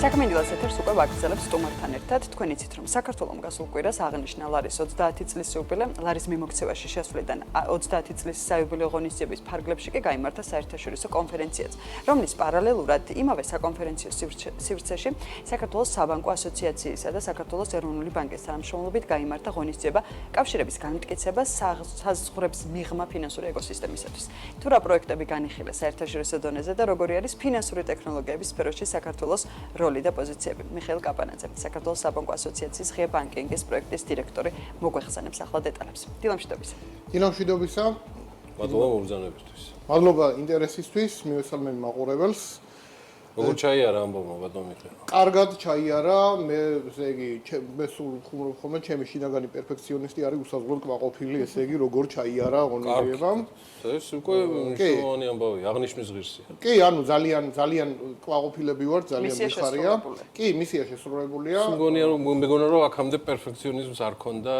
საქმედილას ეთერს უკვე ვაგრძელებს სტუმართან ერთად. თქვენ იცით, რომ საქართველოს გასულ კვირას აღნიშნა ლარის 30 წლის იუბილე. ლარის მიმოქცევაში შესვლიდან 30 წლის საიუბილეო ღონისძიების ფარგლებში კი გაიმართა საერთაშორისო კონფერენციაც, რომლის პარალელურად იმავე საკონფერენციო სივრცეში საქართველოს საბანკო ასოციაციისა და საქართველოს ეროვნული ბანკის თანამშრომლობით გაიმართა ღონისძიება კავშირების განმტკიცება საზღვრების მიღმა ფინანსური ეკოსისტემისათვის. თუ რა პროექტები განიხილეს საერთაშორისო დონეზე და როგორი არის ფინანსური ტექნოლოგიების სფეროში საქართველოს როლი და პოზიციები. მიხეილ კაპანაძე, საქართველოს საბანკო ასოციაციის ღია ბანკინგის პროექტის დირექტორი, მოგვეხსენებს ახლა დეტალებს. დილამშვიდობისა. დილამშვიდობისა. მადლობა მომბრძანებისთვის. მადლობა ინტერესისთვის, მივესალმები მაყურებელს. როგორ ჩაიარა ამბავმა ბატონ მიხეილ? კარგად ჩაიარა, მე ესე იგი, მე სულ ხუმრობ ხოლმე, ჩემი შინაგანი პერფექციონისტი არის უსაზღვროდ კმაყოფილი, ესე იგი, როგორ ჩაიარა ღონისძიებამ. ეს უკვე მნიშვნელოვანი ამბავია, აღნიშვნის ღირსია. კი, ანუ ძალიან კმაყოფილები ვართ, ძალიან მიხარია. კი, მისია შესრულებულია. მეგონა რომ აქამდე პერფექციონიზმს არ ქონდა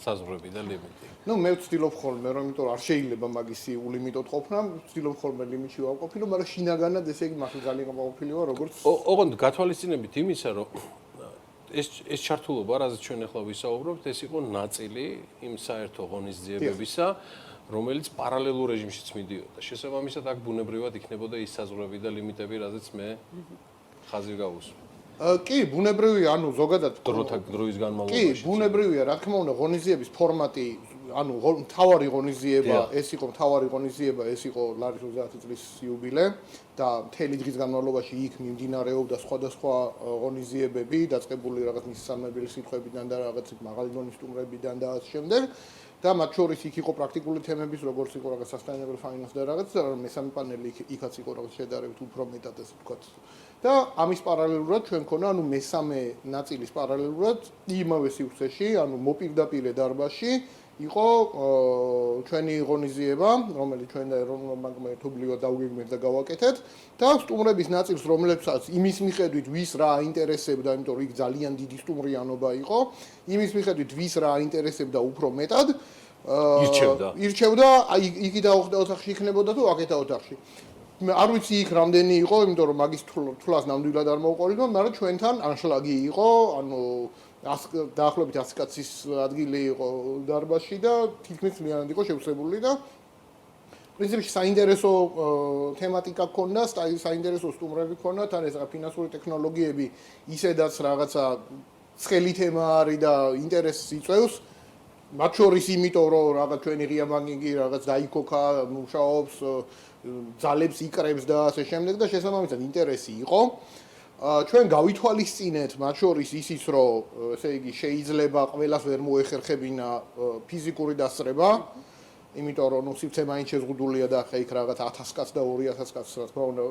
საზღვრები და ლიმიტი. ნუ მე ვცდილობ ხოლმე, რომ იმიტომ არ შეიძლება მაგისი ულიმიტოდ ყოფნა, ვცდილობ ხოლმე ლიმიტში ვავყოფილო, მაგრამ შინაგანად ესე იგი მართლა ძალიან კმაყოფილი ვარ, როგორც ოღონდ გათვალისწინებით იმისა, რომ ეს ჩართულობა, რაზეც ჩვენ ახლა ვისაუბრობთ, ეს იყო ნაწილი იმ საერთო ღონისძიებებისა, რომელიც პარალელურ რეჟიმშიც მიდიოდა. შესაბამისად, აქ ბუნებრივად იქნებოდა ის საზღვრები და ლიმიტები, რაზეც მე ხაზი გავუსვა. კი, ბუნებრივია, ანუ ზოგადად დროის განმავლობაში. კი, ბუნებრივია, რა თქმა უნდა, ღონისძიების ფორმატი, ანუ მთავარი ღონისძიება, ეს იყო მთავარი ღონისძიება, ეს იყო ლარის 30 წლის იუბილე და მთელი დღის განმავლობაში იქ მიმდინარეობდა სხვადასხვა ღონისძიებები, დაწყებული რაღაც მისამებელი სიტყვებიდან და რაღაც მაღალი დონის სტუმრებიდან და ასე შემდეგ. და მათ შორის იქ იყო პრაქტიკული თემების, როგორც იყო რაღაც sustainable finance და რაღაც, მესამე პანელი იქაც იყო რაღაც შედარებით უფრო მეტად ესე ვთქვათ. და ამის პარალელურად ჩვენ ქონა, ანუ მესამე ნაწილის პარალელურად იმავე სივრცეში, ანუ მოპირდაპირე დარბაზში იყო ჩვენი ღონისძიება, რომელიც ჩვენ და ეროვნულ ბანკმა ერთობლივად დავგეგმეთ და გავაკეთეთ და სტუმრების ნაწილს, რომლებსაც იმის მიხედვით ვის რა აინტერესებდა, იმიტომ რომ იქ ძალიან დიდი სტუმრიანობა იყო, იმის მიხედვით ვის რა აინტერესებდა უფრო მეტად ირჩევდა, აი იქი და ოთახში იქნებოდა თუ აქეთა ოთახში. არ ვიცი იქ რამდენი იყო, იმიტომ რომ მაგის თვლას ნამდვილად არ მოვყოლინო, მაგრამ ჩვენთან ანშლაგი იყო, ანუ დაახლოებით 100 კაცის ადგილი იყო დარბაზში და თითქმის მთლიანად იყო შევსებული და პრინციპში საინტერესო თემატიკა ქონდა, საინტერესო სტუმრები ქონდათ, ან ეს ფინანსური ტექნოლოგიები ისედაც რაღაცა ცხელი თემა არის და ინტერესს იწვევს. მათ შორის იმიტომ რომ რაღაც ჩვენი ღია ბანკინგი რაღაც დაიქოქა, მუშაობს, ძალებს იკრებს და ასე შემდეგ და შესაბამისად ინტერესი იყო. ჩვენ გავითვალისწინეთ მათ შორის ისიც რომ ესე იგი შეიძლება ყველას ვერ მოეხერხებინა ფიზიკური დასწრება, იმიტომ რომ ნუ სივრცე მაინც შეზღუდულია და ახლა იქ რაღაც 1000 კაც და 2000 კაც რა თქმა უნდა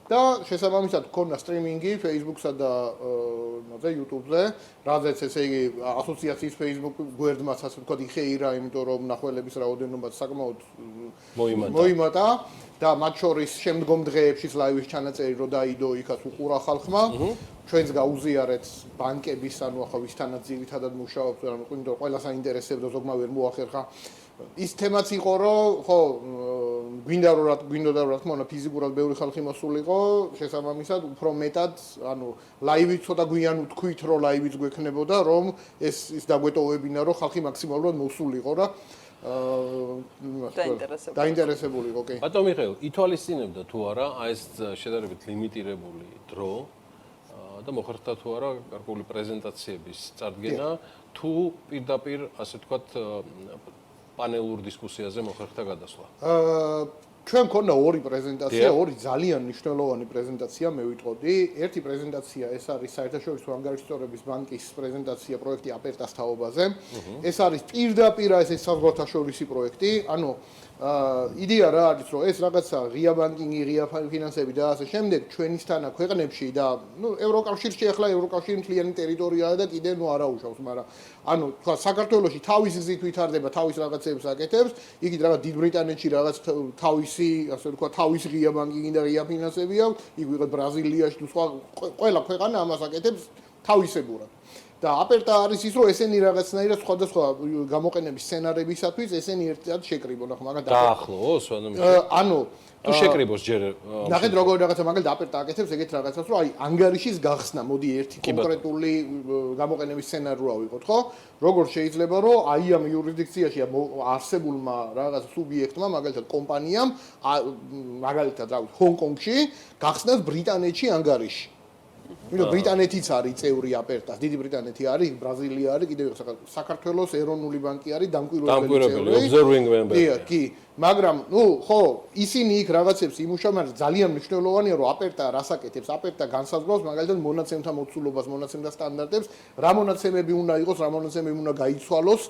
და შესაბამისად ქონდა სტრიმინგი Facebook-სა და YouTube-ზე, რაზეც ესე იგი ასოციაციის Facebook გვერდმაც ასე ვთქვათ იხეირა, იმიტომ რომ მნახველების რაოდენობაც საკმაოდ მოიმატა და მათ შორის შემდგომ დღეებშიც ლაივის ჩანაწერი რო დაიდო, იქაც უყურა ხალხმა. ჩვენს გაუზიარეთ ბანკების, ანუ ახლა ვისთანაც ძირითადად მუშაობთ, იმიტომ რომ ყველას აინტერესებდა, ზოგმა ვერ მოახერხა. ის თემაც იყო, რომ ხო, გვინდოდა რა თქმა უნდა ფიზიკურად ბევრი ხალხი მოსულიყო, შესაბამისად უფრო მეტად, ანუ ლაივით ცოტა გვიან ვთქვით, რომ ლაივიც გვექნებოდა, რომ ეს დაგვეტოვებინა, რომ ხალხი მაქსიმალურად მოსულიყო და დაინტერესებული იყო, კი. ბატონ მიხეილ, ითვალისწინებდა თუ არა ეს შედარებით ლიმიტირებული დრო და მოხერხდა თუ არა გარკვეული პრეზენტაციების წარდგენა, თუ პირდაპირ ასე ვთქვათ პანელურ დისკუსიაზე მოხერხდა გადასვლა? ჩვენ ქონდა ორი პრეზენტაცია, ორი ძალიან მნიშვნელოვანი პრეზენტაცია, მე ვიტყოდი. ერთი პრეზენტაცია ეს არის საერთაშორისო ანგარიშსწორების ბანკის პრეზენტაცია პროექტი აპერტას თაობაზე. ეს არის პირდაპირ ეს საზღვარგარეთაშორისი პროექტი, ანუ იდეა რა არის, რომ ეს რაღაცა ღია ბანკინგი, ღია ფინანსები და ასე შემდეგ ჩვენისთანა ქვეყნებში და ნუ ევროკავშირში ახლა ევროკავშირი მთლიანი ტერიტორიაა და კიდე ნუ არაუშავს, მაგრამ ანუ თქვა საქართველოში თავის გზით ვითარდება, თავის რაღაცებს აკეთებს, იქით რაღაც დიდ ბრიტანეთში რაღაც თავისი, ასე ვთქვა, თავის ღია ბანკინგი და ღია ფინანსები აქვს, იქ ვიღაც ბრაზილიაში თუ სხვა ყველა ქვეყანა ამას აკეთებს თავისებურად. და აპერტა არის ის, რომ ესენი რაღაცნაირად სხვადასხვა გამოყენების სცენარებისათვის ესენი ერთად შეკრიბონ, ახლა მაგათ დაახლოოს, ანუ თუ შეკრიბოს ჯერ ნახეთ როგორ რაღაცა მაგალითად აპერტა აკეთებს ეგეთ რაღაცას, რომ აი ანგარიშის გახსნა, მოდი ერთი კონკრეტული გამოყენების სცენარი რა ვიყოთ, ხო? როგორ შეიძლება რომ აი ამ იურისდიქციაში არსებულმა რაღაც სუბიექტმა, მაგალითად კომპანიამ, მაგალითად რა ვიცი, ჰონკონგში გახსნას ბრიტანეთში ანგარიში. იმიტომ ბრიტანეთიც არის წევრი აპერტას, დიდი ბრიტანეთი არის, ბრაზილია არის, კიდევ საქართველოს ეროვნული ბანკი არის დამკვირვებელი observing member. კი, მაგრამ ხო, ისინი იქ რაღაცებს იმუშავებენ, მაგრამ ძალიან მნიშვნელოვანია, რომ აპერტა რას აკეთებს, აპერტა განსაზღვრავს მაგალითად მონაცემთა მოცულობას, მონაცემთა სტანდარტებს, რა მონაცემები უნდა იყოს, რა მონაცემები უნდა გაიცვალოს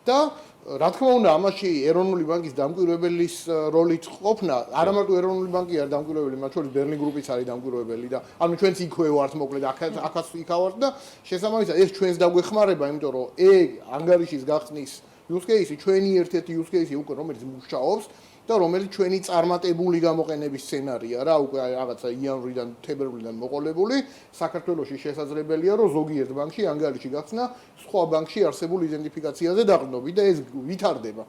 და რა თქმა უნდა, ამაში ეროვნული ბანკის დამკვირვებელის როლით ყოფნა, არა მარტო ეროვნული ბანკი არის დამკვირვებელი, მათ შორის ბერლინ გრუპიც არის დამკვირვებელი და ანუ ჩვენც იქვე ვართ, მოკლედ აქაც იქავართ და შესაბამისად ეს ჩვენს დაგვეხმარება, იმიტომ რომ ეგ ანგარიშის გახსნის use case ჩვენი ერთ-ერთი use case უკვე რომელიც მუშაობს და რომელიც ჩვენი წარმატებული გამოყენების სცენარია რა, უკვე რაღაცა იანვრიდან, თებერვლიდან მოყოლებული, საქართველოში შესაძლებელია რომ ზოგიერთ ბანკში ანგარიში გახსნა სხვა ბანკში არსებულ იდენტიფიკაციაზე დაყრდნობით და ეს ვითარდება.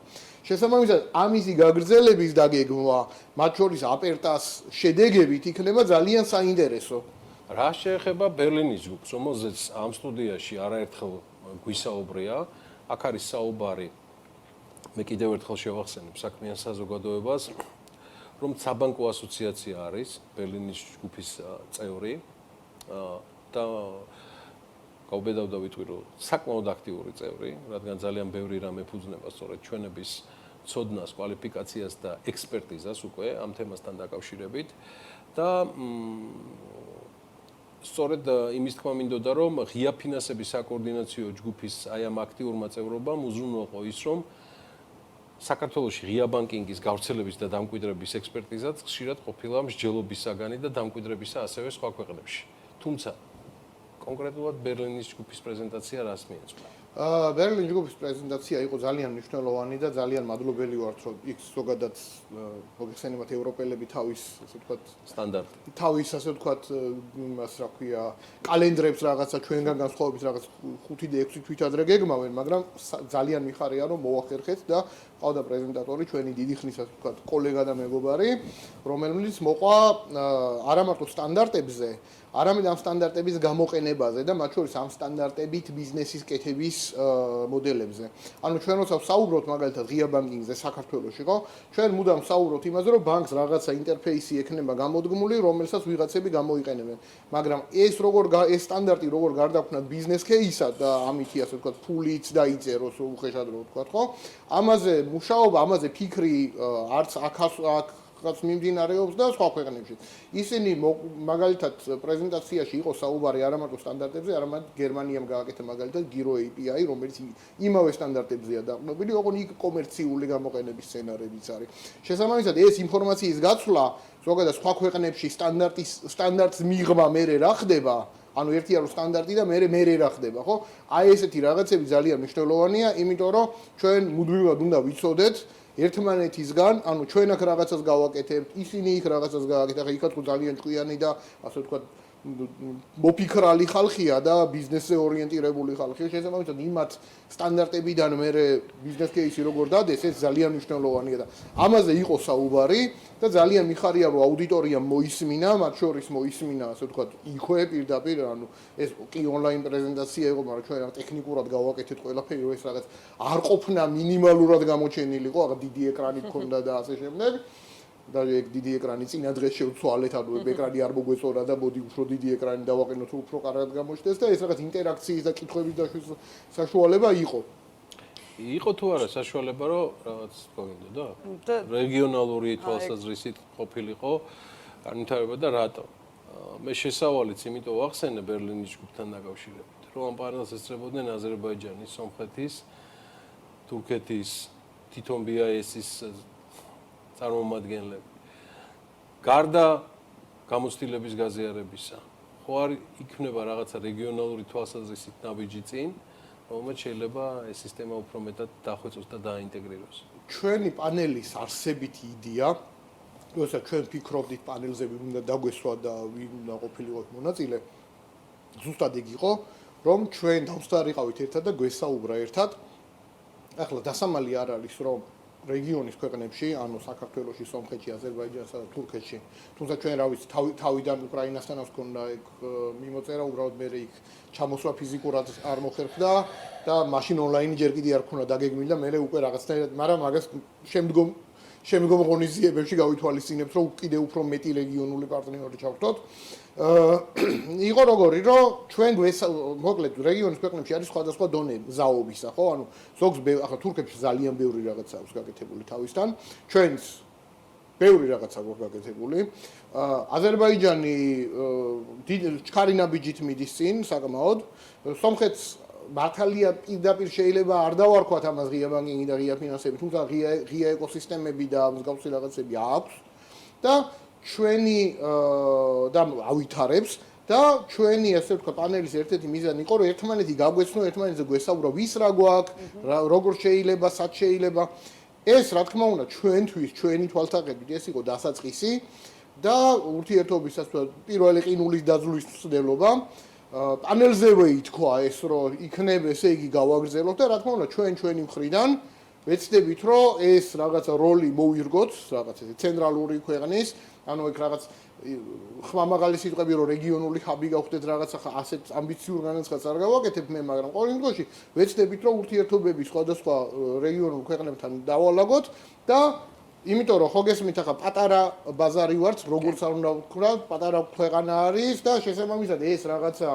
შესაბამისად, ამისი გაგრძელების დაგეგმვა, მათ შორის აპერტას შედეგებით იქნება ძალიან საინტერესო. რა შეეხება ბერლინის ჯგუფს, რომელზეც ამ სტუდიაში არაერთხელ გვისაუბრია, აქ არის საუბარი მე კიდევ ერთხელ შევახსენებ საქმიან საზოგადოებას, რომ საბანკო ასოციაცია არის ბერლინის ჯგუფის წევრი და გავბედავდა ვიტყვი, რომ საკმაოდ აქტიური წევრი, რადგან ძალიან ბევრი რამ ეფუძნება სწორედ ჩვენების ცოდნას, კვალიფიკაციას და ექსპერტიზას უკვე ამ თემასთან დაკავშირებით და სწორედ იმის თქმა მინდოდა, რომ ღია ფინანსების საკოორდინაციო ჯგუფის აი ამ აქტიურმა წევრობამ უზრუნველყო ის, რომ საქართველოში ღია ბანკინგის გავრცელების და დამკვიდრების ექსპერტიზაც ხშირად ყოფილა მსჯელობის საგანი და დამკვიდრებისა ასევე სხვა ქვეყნებში. თუმცა კონკრეტულად ბერლინის ჯგუფის პრეზენტაცია რას მიეძღვნა? ბერლინის ჯგუფის პრეზენტაცია იყო ძალიან მნიშვნელოვანი და ძალიან მადლობელი ვართ, რომ იქ ზოგადად მოგეხსენებათ ევროპელები თავის, ასე ვთქვათ, სტანდარტი. თავის, ასე ვთქვათ, იმას რა ქვია, კალენდრებს რაღაცა ჩვენგან განსხვავებით რაღაც 5 და 6 თვით ადრე გეგმავენ, მაგრამ ძალიან მიხარია, რომ მოახერხეთ და ყავდა პრეზენტატორი ჩვენი დიდი ხნის, ასე ვთქვათ, კოლეგა და მეგობარი, რომელიც მოყვა არა მარტო სტანდარტებზე, არამედ ამ სტანდარტების გამოყენებაზე და მათ შორის ამ სტანდარტებით ბიზნესის კეთების მოდელებზე. ანუ ჩვენ როცა ვსაუბრობთ მაგალითად ღია ბანკინგზე საქართველოში, ხო? ჩვენ მუდამ ვსაუბრობთ იმაზე, რომ ბანკს რაღაცა ინტერფეისი ექნება გამოდგმული, რომელსაც ვიღაცები გამოიყენებენ. მაგრამ ეს სტანდარტი როგორ გარდაქმნათ ბიზნეს кейსად და ამითი ასე ვთქვათ, ფულით დაიწეროს უხეშად რო ვთქვათ, ხო? ამაზე მუშაობა, ამაზე ფიქრი არც აქაც მიმდინარეობს და სხვა ქვეყნებში. ისინი მაგალითად პრეზენტაციაში იყო საუბარი არა მარტო სტანდარტებზე, არამედ გერმანიამ გააკეთა მაგალითად Giro API, რომელიც იმავე სტანდარტებზეა დაყრდნობილი, ოღონდ იქ კომერციული გამოყენების სცენარებიც არის. შესაბამისად, ეს ინფორმაციის გაცვლა ზოგადად სხვა ქვეყნებში სტანდარტს მიღმა მერე რა ხდება? ანუ ერთია რომ სტანდარტი და მერე რა ხდება, ხო? აი ესეთი რაღაცები ძალიან მნიშვნელოვანია, იმიტომ რომ ჩვენ მუდმივად უნდა ვიცოდეთ ერთმანეთისგან, ანუ ჩვენ აქ რაღაცას გავაკეთებთ, ისინი იქ რაღაცას გააკეთებთ, ახლა იქაც ძალიან ჭკვიანი და ასე ვთქვათ, მოფიქრალი ხალხია და ბიზნესზე ორიენტირებული ხალხია, შესაბამისად იმათ სტანდარტებიდან მერე ბიზნეს кейსი როგორ დადეს, ეს ძალიან მნიშვნელოვანია და ამაზე იყო საუბარი და ძალიან მიხარია რომ აუდიტორიამ მოისმინა, მათ შორის მოისმინა, ასე ვთქვათ, იქვე პირდაპირ, ანუ ეს კი ონლაინ პრეზენტაცია იყო, მაგრამ ჩვენ რა ტექნიკურად გავაკეთეთ ყველაფერი, რომ ეს რაღაც არ ყოფნა მინიმალურად გამოჩენილიყო, აღარ დიდი ეკრანი გქონდა და ასე შემდეგ. და ეგ დიდი ეკრანი წინა დღეს შევცვალეთ, ანუ ეკრანი არ მოგვეწორა და მოდი უფრო დიდი ეკრანი დავაყენოთ, რომ უფრო კარგად გამოჩნდეს და ეს რაღაც ინტერაქციის და კითხვების დაშვის საშუალება იყო. იყო თუ არა საშუალება, რომ რაღაც გქონდოდა? რეგიონალური თვალსაზრისით ყოფილიყო განვითარება და რატო? მე შესავალიც იმიტომ ვახსენე ბერლინის ჯგუფთან დაკავშირებით, რომ ამ პანელს ესწრებოდნენ აზერბაიჯანის, სომხეთის, თურქეთის, თვითონ BIS-ის წარმომადგენლები. გარდა გამოცდილების გაზიარებისა, ხო არ იქნება რაღაცა რეგიონალური თვალსაზრისით ნაბიჯი წინ, რომელიც შეიძლება ეს სისტემა უფრო მეტად დახვეწოს და დაინტეგრიროს. ჩვენი პანელის არსებითი იდეა, როცა ჩვენ ფიქრობდით პანელზე ვინ უნდა დაგვესვა და ვინ უნდა ყოფილიყო მონაწილე, ზუსტად ეგ იყო, რომ ჩვენ დავსტარიყავით ერთად და გვესაუბრა ერთად. ახლა დასამალი არ არის, რომ რეგიონის ქვეყნებში, ანუ საქართველოში, სომხეთში, აზერბაიჯანსა და თურქეთში, თუმცა ჩვენ რა ვიცი, თავიდან უკრაინასთანაც ქონდა ეგ მიმოწერა, უბრალოდ მე იქ ჩამოსვლა ფიზიკურად არ მოხერხდა და მაშინ ონლაინი ჯერ კიდე არ ქონდა დაგეგმილი და მე უკვე რაღაცნაირად, მაგრამ მაგას შემდგომ ღონისძიებებში გავითვალისწინებთ, რომ კიდევ უფრო მეტი რეგიონული პარტნიორი ჩავხდოთ. იყო როგორი, რომ ჩვენ მოკლედ რეგიონის ქვეყნებში არის სხვადასხვა დონე ზაობისა, ხო? ანუ ზოგს ახლა თურქეთში ძალიან ბევრი რაღაცა აქვს გაკეთებული თავისთან. ჩვენს ბევრი რაღაცა გვაქვს გაკეთებული. აზერბაიჯანი ჩქარი ნაბიჯით მიდის წინ საკმაოდ. სომხეთს მართალია პირდაპირ შეიძლება არ დავარქვათ ამას ღია ბანკინგი და ღია ფინანსები, თუმცა ღია ეკოსისტემები და მსგავსი რაღაცები აქვს და ჩვენი და ავითარებს და ჩვენი ასე ვთქვა პანელის ერთ-ერთი მიზანი იყო რომ ერთმანეთი გაგვეცნო, ერთმანეთზე გვესაუბრო ვის რა გვაქვს, როგორ შეიძლება, სად შეიძლება. ეს რა თქმა უნდა ჩვენთვის, ჩვენი თვალსაჩინო ეს იყო დასაწყისი და ურთიერთობის ასე ვთქვა პირველი ყინულის დაძვლის მცდელობა. პანელზევე ითქვა ეს რომ იქნებ ესე იგი გავაგრძელოთ და რა თქმა უნდა ჩვენი მხრიდან ვეცდებით რომ ეს რაღაცა როლი მოვირგოთ რაღაც ესე ცენტრალური ქვეყნის ანუ ეგ რაღაც ხმამაღალი სიტყვები რომ რეგიონული ჰაბი გავხდეთ რაღაცა ასეთ ამბიციურ განაცხადს არ გავაკეთებ მე მაგრამ ყოველ შემთხვევაში ვეცდებით რომ ურთიერთობები სხვადასხვა რეგიონულ ქვეყნებთან დავალაგოთ და იმიტომ რომ ხო გესმით ახლა პატარა ბაზარი ვართ როგორც არ უნდა ვთქვა პატარა ქვეყანა არის და შესაბამისად ეს რაღაცა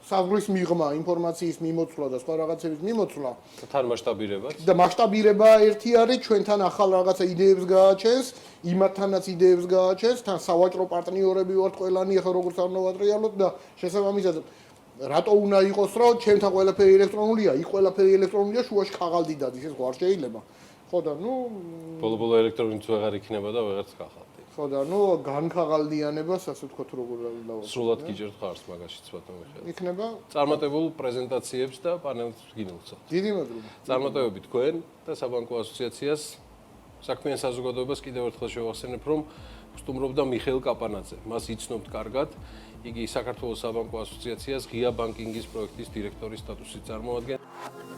საზღვრის მიღმა ინფორმაციის მიმოცვლა და სხვა რაღაცების მიმოცვლა თან მასშტაბირება და მასშტაბირება ერთი არის ჩვენთან ახალ რაღაცა იდეებს გააჩენს იმათთანაც იდეებს გააჩენს თან სავაჭრო პარტნიორები ვართ ყველანი ახლა როგორც არ უნდა ვატრიალოთ და შესაბამისად რატო უნდა იყოს რომ ჩემთან ყველაფერი ელექტრონულია იქ ყველაფერი ელექტრონულია შუაში ხაღალდი დადის ეს ხო არ შეიძლება ხო და ნუ ბოლო ელექტრონით ვეღარ იქნება და ვეღარც გახალდი. ხო და ნუ განხაღალდიანებას ასე ვთქვათ როგორ დავასრულოთ. სრულად გიჯერთ ხარს მაგაშიც ბატონო მიხეილ. იქნება წარმატებულ პრეზენტაციებს და პანელს გინულցავ. დიდი მადლობა. წარმატებები თქვენ და საბანკო ასოციაციას საქმიან საზოგადოებას კიდევ ერთხელ შევახსენებ რომ სტუმრობდა მიხეილ კაპანაძე. მას იცნობთ კარგად. იგი საქართველოს საბანკო ასოციაციას ღია ბანკინგის პროექტის დირექტორის სტატუსით წარმოადგენს.